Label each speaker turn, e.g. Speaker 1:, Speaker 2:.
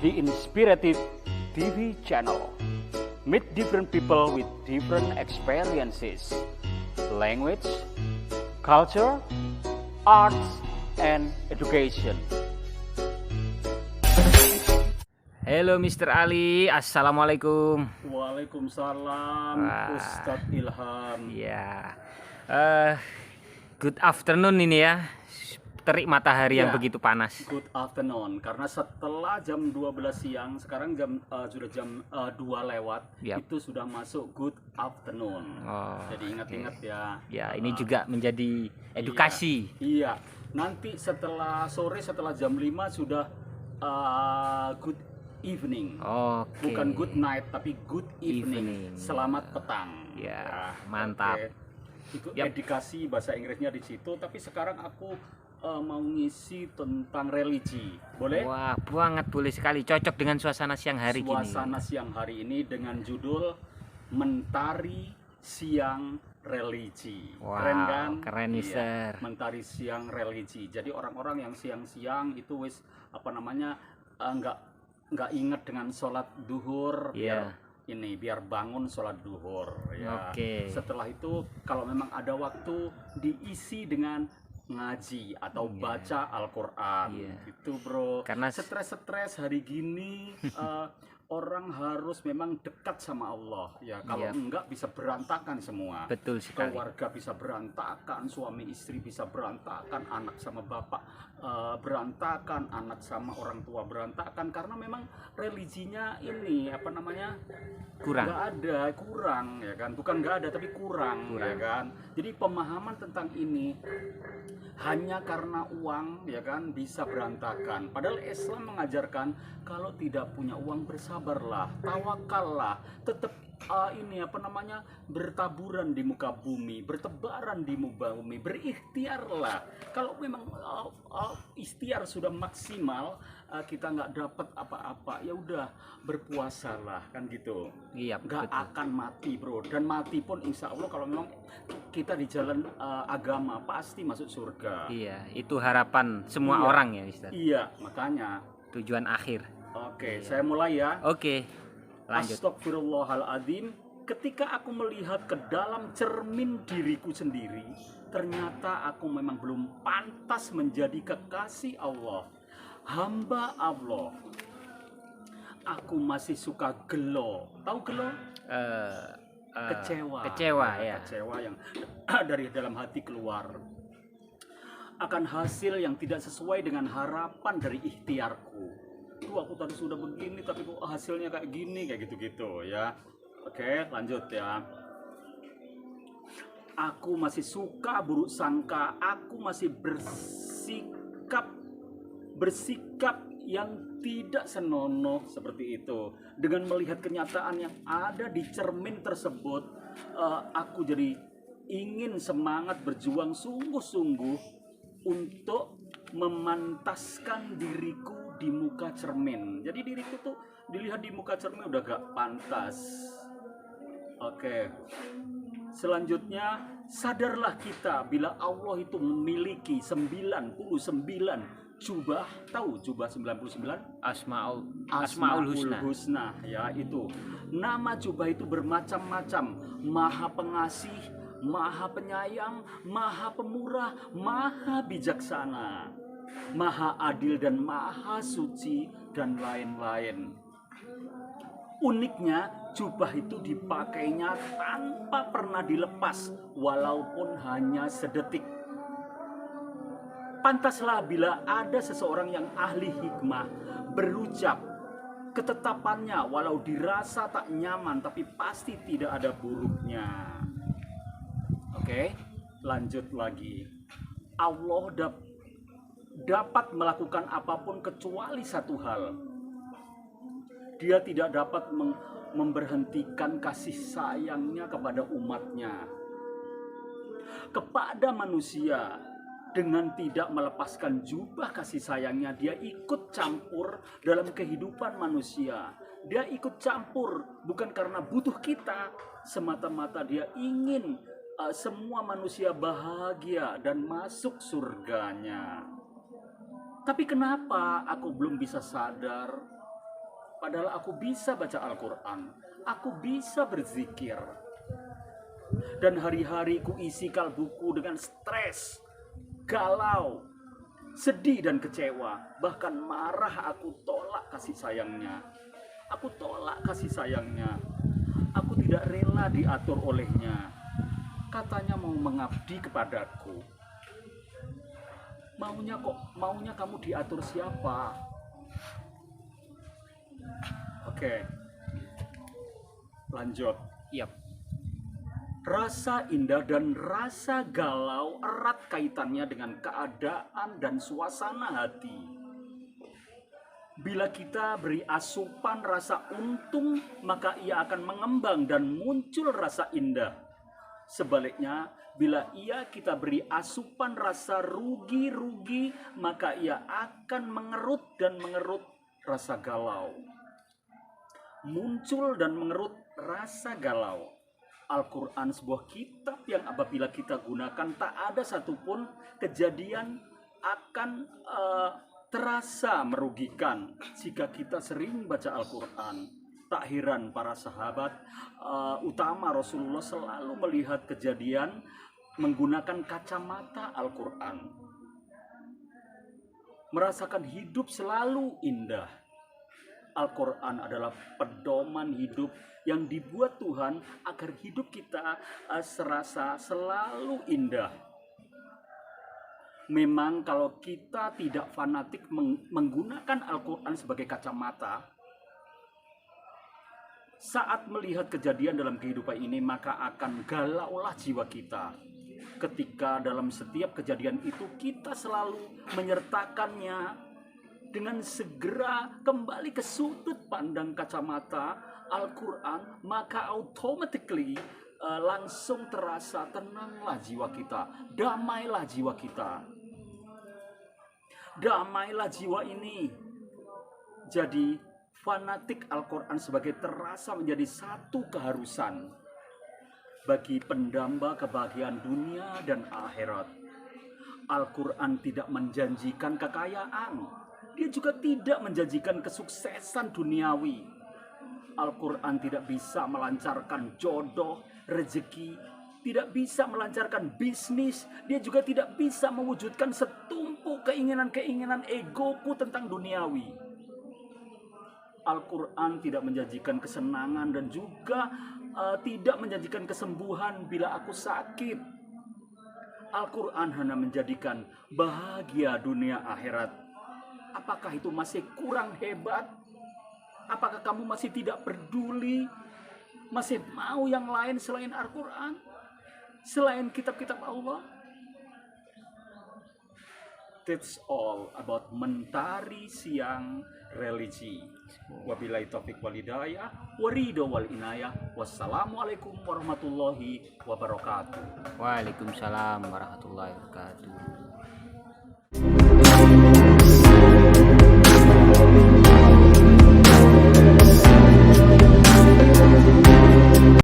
Speaker 1: the Inspirative TV channel. Meet different people with different experiences, language, culture, arts, and education.
Speaker 2: Halo Mr. Ali, Assalamualaikum.
Speaker 1: Waalaikumsalam,
Speaker 2: Wah.
Speaker 1: Ustadz Ilham.
Speaker 2: Ya, good afternoon ini ya. Terik matahari yang
Speaker 1: Ya.
Speaker 2: begitu panas.
Speaker 1: Good afternoon, karena setelah jam 12 siang, sekarang sudah jam 2 lewat,
Speaker 2: Yap.
Speaker 1: itu sudah masuk good afternoon.
Speaker 2: Oh,
Speaker 1: Jadi ingat-ingat ya.
Speaker 2: Ya, ini juga menjadi edukasi.
Speaker 1: Iya, nanti setelah sore, setelah jam 5 sudah good evening.
Speaker 2: Oke.
Speaker 1: Bukan good night, tapi good evening.
Speaker 2: Evening.
Speaker 1: Selamat petang.
Speaker 2: Ya, mantap.
Speaker 1: Oke. Itu
Speaker 2: Yap.
Speaker 1: edukasi bahasa Inggrisnya di situ, tapi sekarang aku mau ngisi tentang religi. Boleh?
Speaker 2: Wah, banget boleh sekali. Cocok dengan suasana siang hari
Speaker 1: Suasana
Speaker 2: gini.
Speaker 1: siang hari ini dengan judul Mentari Siang Religi.
Speaker 2: Wow,
Speaker 1: Keren kan?
Speaker 2: keren, Mister.
Speaker 1: Mentari Siang Religi. Jadi orang-orang yang siang-siang itu wis nggak inget dengan sholat duhur.
Speaker 2: Iya.
Speaker 1: Biar bangun sholat duhur ya.
Speaker 2: Oke.
Speaker 1: Setelah itu kalau memang ada waktu diisi dengan ngaji atau
Speaker 2: Iya.
Speaker 1: baca Al-Quran.
Speaker 2: Iya.
Speaker 1: Gitu bro.
Speaker 2: Karena
Speaker 1: Stres hari gini orang harus memang dekat sama Allah ya. Kalau
Speaker 2: Iya.
Speaker 1: enggak bisa berantakan semua.
Speaker 2: betul sekali.
Speaker 1: Keluarga bisa berantakan, suami istri bisa berantakan, anak sama bapak berantakan, anak sama orang tua berantakan, karena memang religinya ini
Speaker 2: Kurang.
Speaker 1: nggak ada, kurang ya kan, bukan nggak ada tapi kurang ya kan. Jadi pemahaman tentang ini hanya karena uang ya kan bisa berantakan, padahal Islam mengajarkan kalau tidak punya uang bersabarlah, tawakallah, tetap bertaburan di muka bumi, bertebaran di muka bumi, berikhtiarlah. Kalau memang ikhtiar sudah maksimal, kita nggak dapat apa-apa, ya udah berpuasalah kan gitu.
Speaker 2: Iya,
Speaker 1: Nggak
Speaker 2: betul.
Speaker 1: akan mati bro, dan mati pun insya Allah kalau memang kita di jalan agama pasti masuk surga.
Speaker 2: Iya, itu harapan semua
Speaker 1: Iya.
Speaker 2: orang ya, Mister.
Speaker 1: Iya, makanya.
Speaker 2: Tujuan akhir.
Speaker 1: Oke,
Speaker 2: Iya.
Speaker 1: saya mulai ya.
Speaker 2: Oke. Lanjut.
Speaker 1: Astagfirullahaladzim. Ketika aku melihat ke dalam cermin diriku sendiri, ternyata aku memang belum pantas menjadi kekasih Allah, hamba Allah. Aku masih suka gelo. Tahu gelo? Kecewa.
Speaker 2: Kecewa ya.
Speaker 1: Kecewa yang dari dalam hati keluar akan hasil yang tidak sesuai dengan harapan dari ikhtiarku. Tuh aku tadi sudah begini tapi kok hasilnya kayak gini, kayak gitu-gitu ya. Oke, lanjut ya. Aku masih suka buruk sangka, aku masih bersikap yang tidak senonoh seperti itu. Dengan melihat kenyataan yang ada di cermin tersebut, aku jadi ingin semangat berjuang sungguh-sungguh untuk memantaskan diriku di muka cermin. Jadi diriku tuh dilihat di muka cermin udah gak pantas. Oke. Selanjutnya, sadarlah kita bila Allah itu memiliki 99 jubah. Tahu jubah 99?
Speaker 2: Asmaul Husna.
Speaker 1: Ya itu. Nama jubah itu bermacam-macam. Maha pengasih, Maha penyayang, Maha pemurah, Maha bijaksana, Maha adil dan Maha suci, dan lain-lain. Uniknya, jubah itu dipakainya tanpa pernah dilepas, walaupun hanya sedetik. Pantaslah bila ada seseorang yang ahli hikmah berucap, ketetapannya walau dirasa tak nyaman, tapi pasti tidak ada buruknya. Oke, lanjut lagi. Allah dapat melakukan apapun kecuali satu hal. Dia tidak dapat memberhentikan kasih sayangnya kepada umatnya, kepada manusia. Dengan tidak melepaskan jubah kasih sayangnya, dia ikut campur dalam kehidupan manusia. Dia ikut campur bukan karena butuh kita, semata-mata dia ingin semua manusia bahagia dan masuk surganya. Tapi kenapa aku belum bisa sadar? Padahal aku bisa baca Al-Quran, aku bisa berzikir. Dan hari-hari ku isi kalbuku dengan stres, galau, sedih dan kecewa. Bahkan marah, aku tolak kasih sayangnya. Aku tolak kasih sayangnya. Aku tidak rela diatur olehnya. Katanya mau mengabdi kepadaku. Maunya kamu diatur siapa? Oke. Lanjut.
Speaker 2: Yap.
Speaker 1: Rasa indah dan rasa galau erat kaitannya dengan keadaan dan suasana hati. Bila kita beri asupan rasa untung, maka ia akan mengembang dan muncul rasa indah. Sebaliknya, bila kita beri asupan rasa rugi, maka ia akan mengerut dan mengerut rasa galau. Muncul dan mengerut rasa galau. Al-Quran sebuah kitab yang apabila kita gunakan tak ada satupun kejadian akan terasa merugikan jika kita sering baca Al-Quran. Tak heran para sahabat utama Rasulullah selalu melihat kejadian menggunakan kacamata Al-Quran. Merasakan hidup selalu indah. Al-Quran adalah pedoman hidup yang dibuat Tuhan agar hidup kita serasa selalu indah. Memang kalau kita tidak fanatik menggunakan Al-Quran sebagai kacamata, saat melihat kejadian dalam kehidupan ini, maka akan galaulah jiwa kita. Ketika dalam setiap kejadian itu kita selalu menyertakannya dengan segera kembali ke sudut pandang kacamata Al-Quran, maka automatically langsung terasa tenanglah jiwa kita, damailah jiwa kita. Damailah jiwa ini. Jadi fanatik Al-Quran sebagai terasa menjadi satu keharusan bagi pendamba kebahagiaan dunia dan akhirat. Al-Quran tidak menjanjikan kekayaan, dia juga tidak menjanjikan kesuksesan duniawi. Al-Quran tidak bisa melancarkan jodoh, rezeki, tidak bisa melancarkan bisnis, dia juga tidak bisa mewujudkan setumpuk keinginan-keinginan egoku tentang duniawi. Al-Quran tidak menjanjikan kesenangan dan juga tidak menjanjikan kesembuhan bila aku sakit. Al-Quran hanya menjadikan bahagia dunia akhirat. Apakah itu masih kurang hebat? Apakah kamu masih tidak peduli? Masih mau yang lain selain Al-Quran? Selain kitab-kitab Allah? That's all about Mentari Siang Religi. Wabillahi taufiq wal hidayah, waridho wal inayah. Wassalamualaikum warahmatullahi wabarakatuh.
Speaker 2: Waalaikumsalam warahmatullahi wabarakatuh.